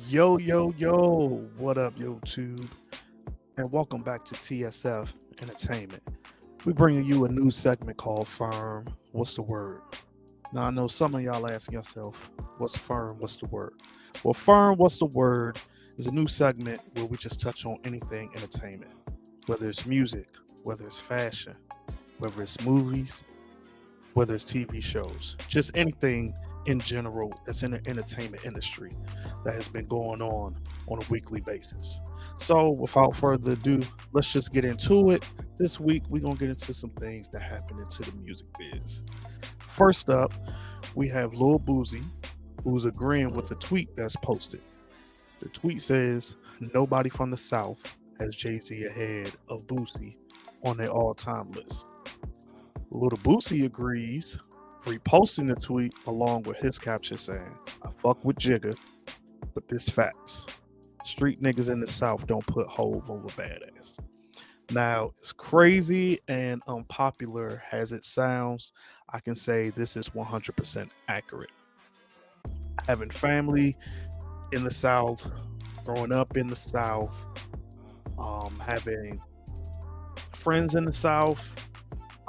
Yo, yo, yo, what up, YouTube? And welcome back to TSF Entertainment. We're bringing you a new segment called Firm. What's the word? Now, I know some of y'all asking yourself, what's firm? What's the word? Well, Firm, what's the word is a new segment where we just touch on anything entertainment, whether it's music, whether it's fashion, whether it's movies, whether it's TV shows, just anything in general that's in the entertainment industry that has been going on a weekly basis. So, without further ado, let's just get into it. This week, we're going to get into some things that happen into the music biz. First up, we have Lil Boosie, who's agreeing with a tweet that's posted. The tweet says, nobody from the South has Jay-Z ahead of Boosie on their all-time list. Little Boosie agrees, reposting the tweet along with his caption saying, I fuck with Jigga, but this facts. Street niggas in the South don't put Hove over badass. Now, as crazy and unpopular as it sounds, I can say this is 100% accurate. Having family in the South, growing up in the South, having friends in the South,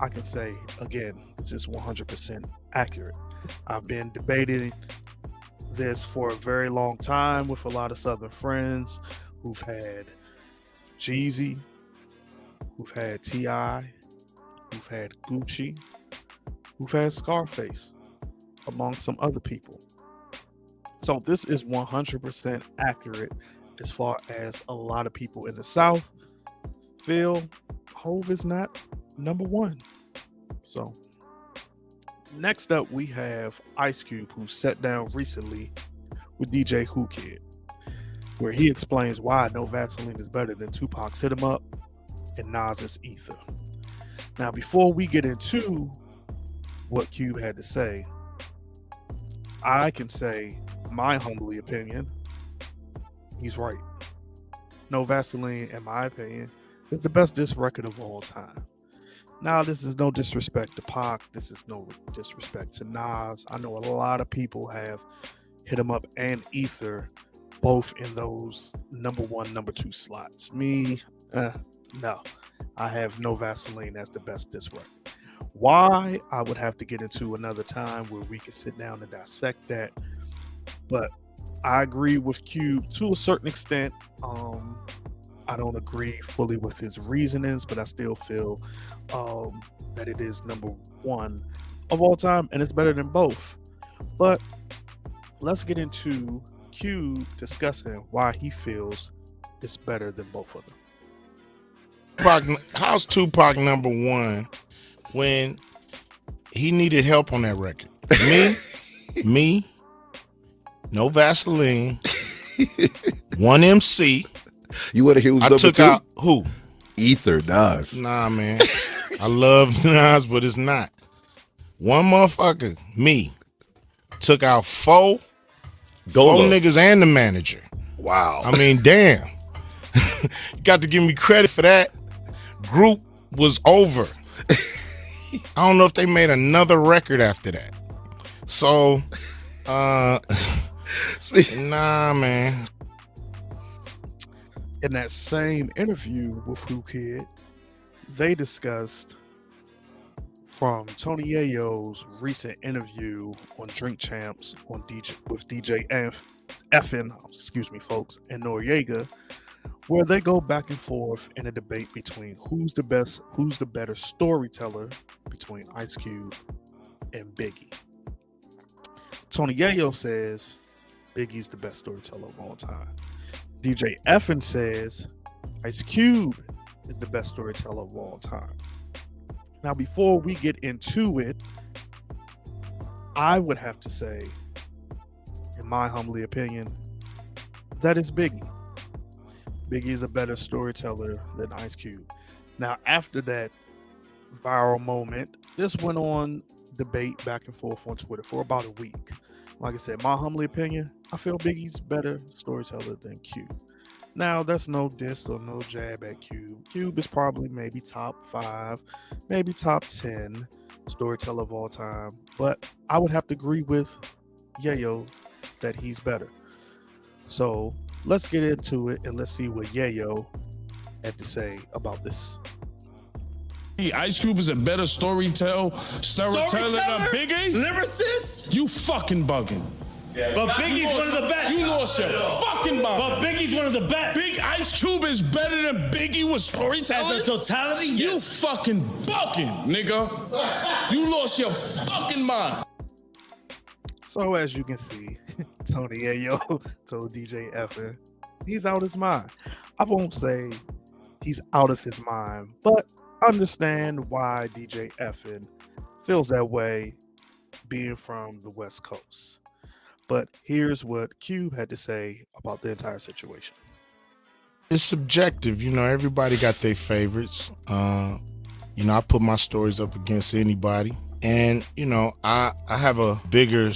I can say again, this is 100% accurate. I've been debating this for a very long time with a lot of Southern friends who've had Jeezy, who've had T.I., who've had Gucci, who've had Scarface, among some other people. So this is 100% accurate as far as a lot of people in the South feel Hove is not number one. So next up, we have Ice Cube, who sat down recently with DJ Who Kid, where he explains why No Vaseline is better than Tupac's Hit 'Em Up and Nas's Ether. Now, before we get into what Cube had to say, I can say my humbly opinion, he's right. No Vaseline, in my opinion, is the best diss record of all time. Now, this is no disrespect to Pac. This is no disrespect to Nas. I know a lot of people have Hit 'Em Up and Ether both in those number one, number two slots. Me, no. I have No Vaseline as the best diss record. Why? I would have to get into another time where we can sit down and dissect that. But I agree with Cube to a certain extent. I don't agree fully with his reasonings, but I still feel that it is number one of all time, and it's better than both. But let's get into Cube discussing why he feels it's better than both of them. How's Tupac number one when he needed help on that record? Me, No Vaseline, one MC. You want to hear who's I number took two? out who? Ether, Nas. Nah, man. I love Nas, but it's not. One motherfucker, me, took out four niggas and the manager. Wow. I mean, damn. You got to give me credit for that. Group was over. I don't know if they made another record after that. So, nah, man. In that same interview with Who Kid, they discussed from Tony Yayo's recent interview on Drink Champs with DJ Effin, excuse me, folks, and Noriega, where they go back and forth in a debate between who's the better storyteller between Ice Cube and Biggie. Tony Yayo says Biggie's the best storyteller of all time. DJ Effin says Ice Cube is the best storyteller of all time. Now, before we get into it, I would have to say, in my humbly opinion, that is Biggie. Biggie is a better storyteller than Ice Cube. Now, after that viral moment, this went on debate back and forth on Twitter for about a week. Like I said, my humbly opinion, I feel Biggie's better storyteller than Cube. Now, that's no diss or no jab at Cube. Cube is probably maybe top 5, maybe top 10 storyteller of all time. But I would have to agree with Yayo that he's better. So let's get into it and let's see what Yayo had to say about this. Ice Cube is a better storyteller than Biggie? Lyricist? You fucking bugging. But Biggie's one of the best. You lost your fucking mind. But Biggie's one of the best. Big Ice Cube is better than Biggie with storytelling? As a totality, yes. You fucking bugging, nigga. You lost your fucking mind. So as you can see, Tony Yayo told DJ Effin he's out of his mind. I won't say he's out of his mind, but understand why DJ Effin feels that way being from the West Coast. But here's what Cube had to say about the entire situation. It's subjective, everybody got their favorites. I put my stories up against anybody. And, I have a bigger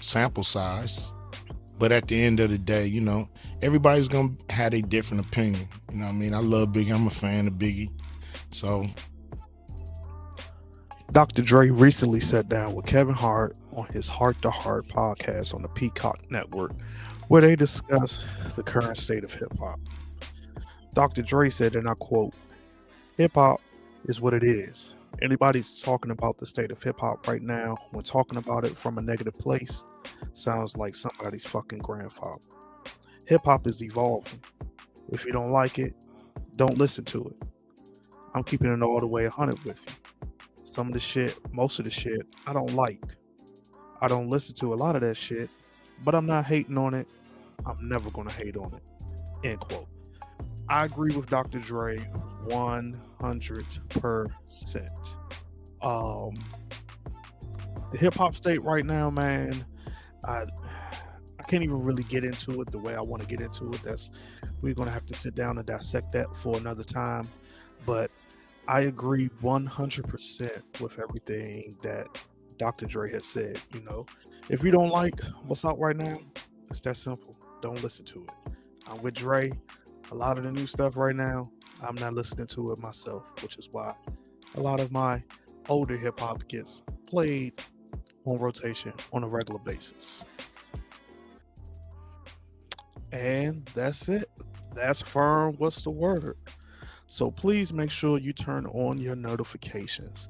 sample size. But at the end of the day, everybody's going to have a different opinion. I love Biggie. I'm a fan of Biggie. So Dr. Dre recently sat down with Kevin Hart on his Heart to Heart podcast on the Peacock Network, where they discuss the current state of hip hop. Dr. Dre said, and I quote, "Hip hop is what it is. Anybody's talking about the state of hip hop right now, when talking about it from a negative place, sounds like somebody's fucking grandfather. Hip hop is evolving. If you don't like it, don't listen to it. I'm keeping it all the way 100 with you. Some of the shit, most of the shit, I don't like. I don't listen to a lot of that shit, but I'm not hating on it. I'm never going to hate on it." End quote. I agree with Dr. Dre 100%. The hip hop state right now, man, I can't even really get into it the way I want to get into it. We're going to have to sit down and dissect that for another time. But I agree 100% with everything that Dr. Dre has said. If you don't like what's out right now, it's that simple. Don't listen to it. I'm with Dre. A lot of the new stuff right now, I'm not listening to it myself, which is why a lot of my older hip hop gets played on rotation on a regular basis. And that's it. That's firm. What's the word? So please make sure you turn on your notifications.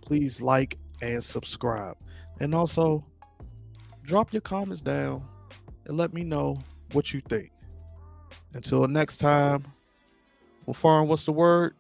Please like and subscribe. And also, drop your comments down and let me know what you think. Until next time, for Firm, what's the word?